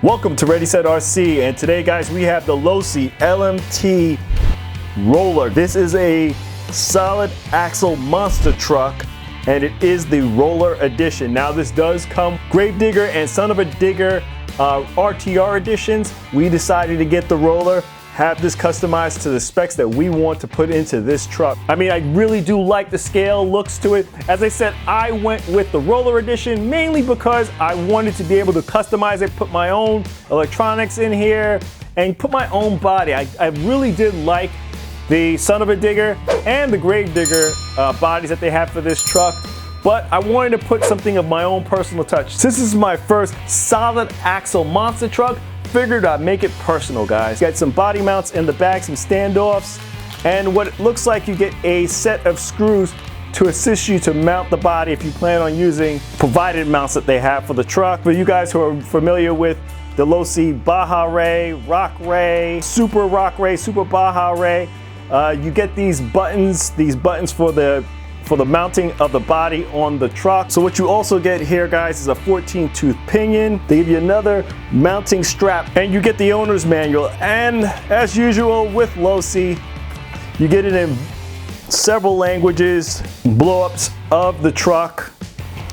Welcome to Ready Set RC, and today guys we have the Losi LMT Roller. This is a solid axle monster truck and it is the Roller edition. Now this does come Gravedigger and Son of a Digger RTR editions. We decided to get the Roller, have this customized to the specs that we want to put into this truck. I mean, I really do like the scale looks to it. As I said, I went with the Roller edition mainly because I wanted to be able to customize it, put my own electronics in here, and put my own body. I really did like the Son of a Digger and the Gravedigger bodies that they have for this truck, but I wanted to put something of my own personal touch. Since this is my first solid axle monster truck, figured I'd make it personal, guys. Got some body mounts in the back, some standoffs, and what it looks like you get a set of screws to assist you to mount the body if you plan on using provided mounts that they have for the truck. For you guys who are familiar with the Losi Baja Ray, Rock Ray, Super Rock Ray, Super Baja Ray, you get these buttons for the mounting of the body on the truck. So what you also get here, guys, is a 14-tooth pinion. They give you another mounting strap, and you get the owner's manual. And as usual with Losi, you get it in several languages, blow-ups of the truck.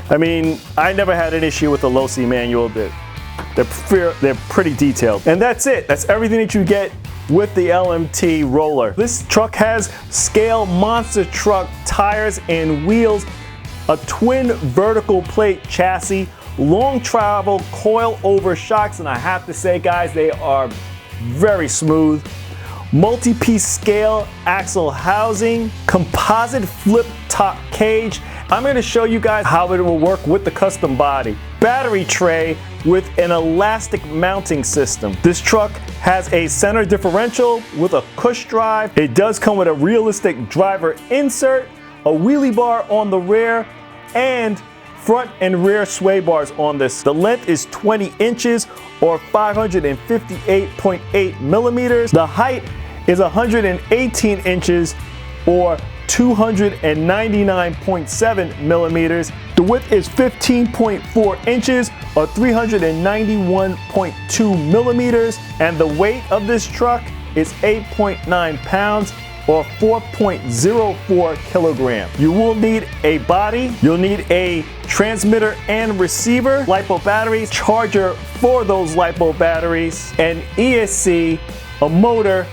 I mean, I never had an issue with the Losi manual. They're pretty detailed. And that's it. That's everything that you get with the LMT Roller. This truck has scale monster truck tires and wheels, a twin vertical plate chassis, long travel coil over shocks, and I have to say, guys, they are very smooth. Multi-piece scale axle housing, composite flip top cage. I'm going to show you guys how it will work with the custom body. Battery tray with an elastic mounting system. This truck has a center differential with a Cushy drive. It does come with a realistic driver insert, a wheelie bar on the rear, and front and rear sway bars on this. The length is 20 inches or 558.8 millimeters. The height is 118 inches or 299.7 millimeters. The width is 15.4 inches or 391.2 millimeters. And the weight of this truck is 8.9 pounds or 4.04 kilograms. You will need a body, you'll need a transmitter and receiver, LiPo batteries, charger for those LiPo batteries, an ESC, a motor,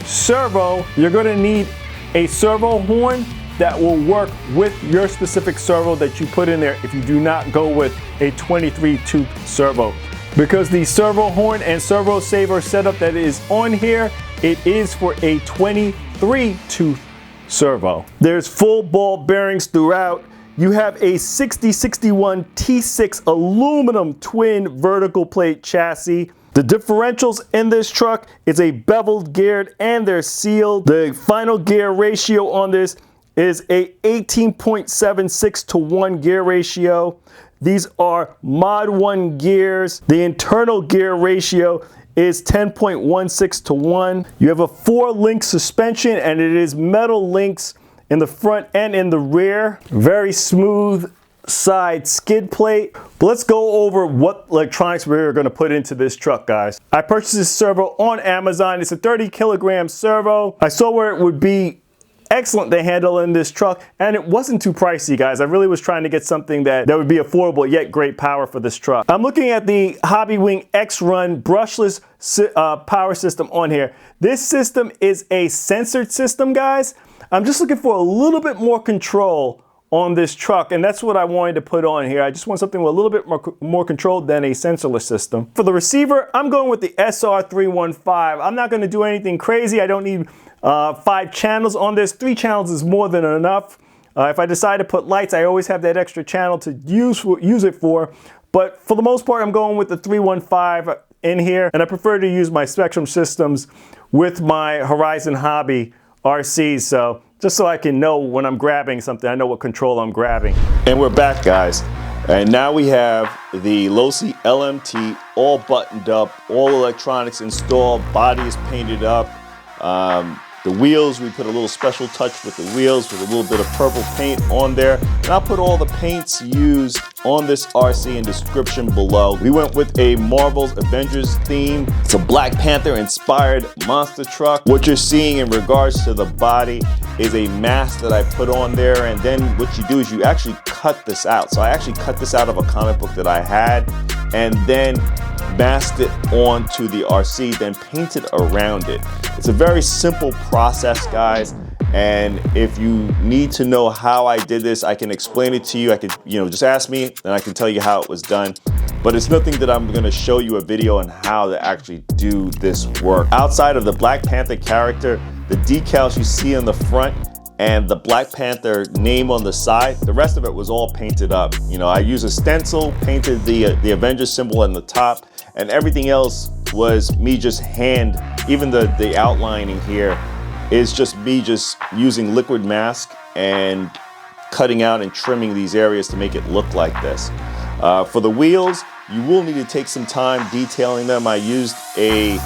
servo. You're gonna need a servo horn that will work with your specific servo that you put in there if you do not go with a 23-tooth servo. Because the servo horn and servo saver setup that is on here, it is for a 23-tooth servo. There's full ball bearings throughout. You have a 6061 T6 aluminum twin vertical plate chassis. The differentials in this truck is a beveled geared and they're sealed. The final gear ratio on this is a 18.76 to 1 gear ratio. These are Mod 1 gears. The internal gear ratio is 10.16 to 1. You have a 4-link suspension and it is metal links in the front and in the rear. Very smooth side skid plate. But let's go over what electronics we're going to put into this truck, guys. I purchased this servo on Amazon. It's a 30-kilogram servo. I saw where it would be excellent to handle in this truck, and it wasn't too pricey, guys. I really was trying to get something that would be affordable yet great power for this truck. I'm looking at the Hobbywing X-Run brushless power system on here. This system is a censored system, guys. I'm just looking for a little bit more control on this truck, and that's what I wanted to put on here. I just want something with a little bit more control than a sensorless system. For the receiver, I'm going with the SR315. I'm not going to do anything crazy. I don't need 5 channels on this. 3 channels is more than enough. If I decide to put lights, I always have that extra channel to use it for. But for the most part, I'm going with the 315 in here, and I prefer to use my Spectrum systems with my Horizon Hobby RCs. So just so I can know when I'm grabbing something, I know what control I'm grabbing. And we're back, guys. And now we have the Losi LMT all buttoned up, all electronics installed, body is painted up. The wheels, we put a little special touch with the wheels with a little bit of purple paint on there. And I'll put all the paints used on this RC in description below. We went with a Marvel's Avengers theme. It's a Black Panther inspired monster truck. What you're seeing in regards to the body is a mask that I put on there, and then what you do is you actually cut this out. So I actually cut this out of a comic book that I had and then masked it onto the RC, then painted around it. It's a very simple process, guys. And if you need to know how I did this, I can explain it to you. I could, just ask me and I can tell you how it was done. But it's nothing that I'm gonna show you a video on how to actually do this work. Outside of the Black Panther character, the decals you see on the front, and the Black Panther name on the side, the rest of it was all painted up. I used a stencil, painted the Avengers symbol on the top, and everything else was me just even the outlining here is just me just using liquid mask and cutting out and trimming these areas to make it look like this. For the wheels, you will need to take some time detailing them. I used a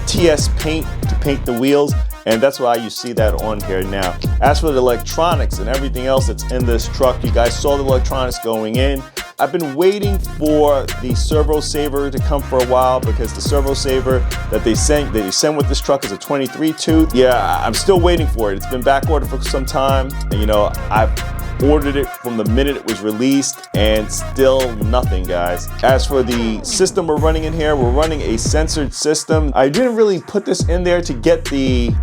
TS paint to paint the wheels, and that's why you see that on here now. As for the electronics and everything else that's in this truck, you guys saw the electronics going in. I've been waiting for the servo saver to come for a while, because the servo saver that they sent with this truck is a 23 tooth. Yeah, I'm still waiting for it. It's been back ordered for some time. And, I've ordered it from the minute it was released, and still nothing, guys. As for the system we're running in here, we're running a censored system. I didn't really put this in there to get the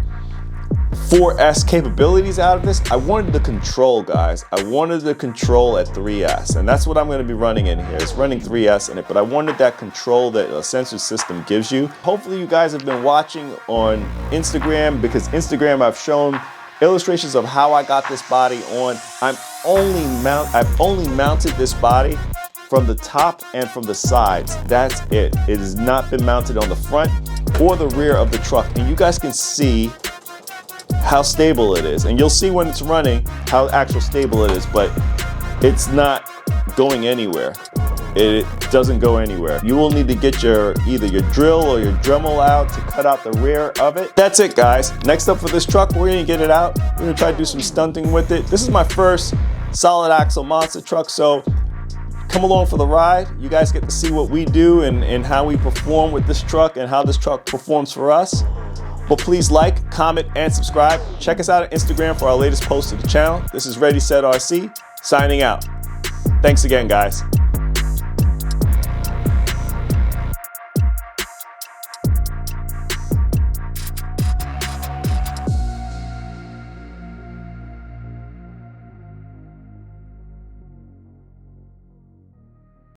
4S capabilities out of this. I wanted the control, guys. I wanted the control at 3S, and that's what I'm going to be running in here. It's running 3S in it, but I wanted that control that a sensor system gives you. Hopefully you guys have been watching on Instagram, because Instagram I've shown illustrations of how I got this body on. I've only mounted this body from the top and from the sides. That's it. It has not been mounted on the front or the rear of the truck, and you guys can see how stable it is, and you'll see when it's running how actual stable it is, but it's not going anywhere. It doesn't go anywhere. You will need to get either your drill or your Dremel out to cut out the rear of it. That's it, guys. Next up for this truck, we're gonna get it out. We're gonna try to do some stunting with it. This is my first solid axle monster truck, so come along for the ride. You guys get to see what we do and how we perform with this truck and how this truck performs for us. But please like, comment, and subscribe. Check us out on Instagram for our latest posts to the channel. This is Ready Set RC, signing out. Thanks again, guys.